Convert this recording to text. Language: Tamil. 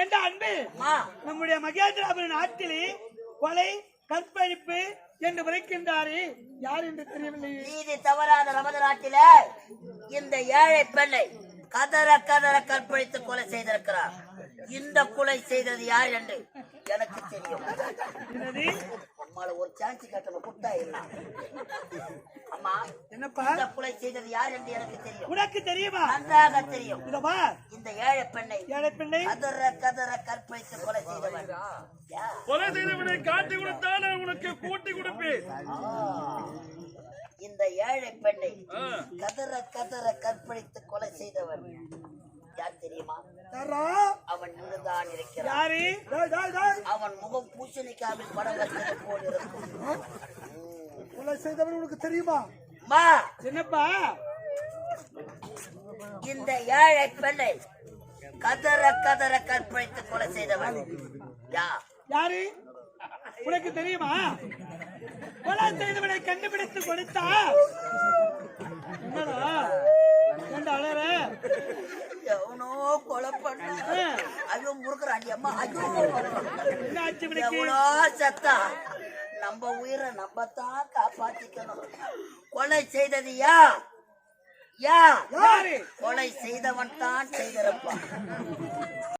என்ற அன்பு நம்முடைய மகேந்திராபுரி நாட்டிலே கொலை கற்பழிப்பு என்று விளைக்கின்றாரே யார் என்று தெரியவில்லை. நீதி தவறாத நமது நாட்டில இந்த ஏழை பெண்ணை கதற கதற கற்பழித்து கொலை செய்திருக்கிறார். இந்த கொலை செய்தது யார் என்று எனக்கு தெரியும். அம்மால ஒரு சான்ஸ் கட்டணும் குட்டா இல்ல. அம்மா என்னப்பா இந்த கொலை செய்தது யார் என்று எனக்கு தெரியும். உனக்கு தெரியுமா? நன்றாக தெரியும். இந்த ஏழை பெண்ணை கதற கதற கற்பழித்து கொலை செய்தவன் கொலை செய்தவனை காட்டி கொடுத்தால் உனக்கு கூட்டி கொடுப்பேன். இந்த ஏழை பெண்ணை கதற கதற கற்பழித்து கொலை செய்தவன் யார் தெரியுமா? அவன் இங்குதான் இருக்கிறான். அவன் முகம் பூசணிக்காவில் படம் வச்சது போல் இருக்கும். கொலை செய்தவன் உனக்கு தெரியுமா? சின்னப்பா இந்த ஏழை பெண்ணை கதற கதற கற்பழித்து கொலை செய்தவன் யாரு உனக்கு தெரியுமா? கொலை செய்தவனை கண்டுபிடித்து கொடுத்தா அழற எவனோ கொலை பண்ண ஐயோ முறுக்குறாண்டி அம்மா. ஐயோ எவ்வளோ சத்தா நம்ம உயிரை நம்மத்தான் காப்பாத்திக்கணும். கொலை செய்தது கொலை செய்தவன் தான் செய்திருப்பான்.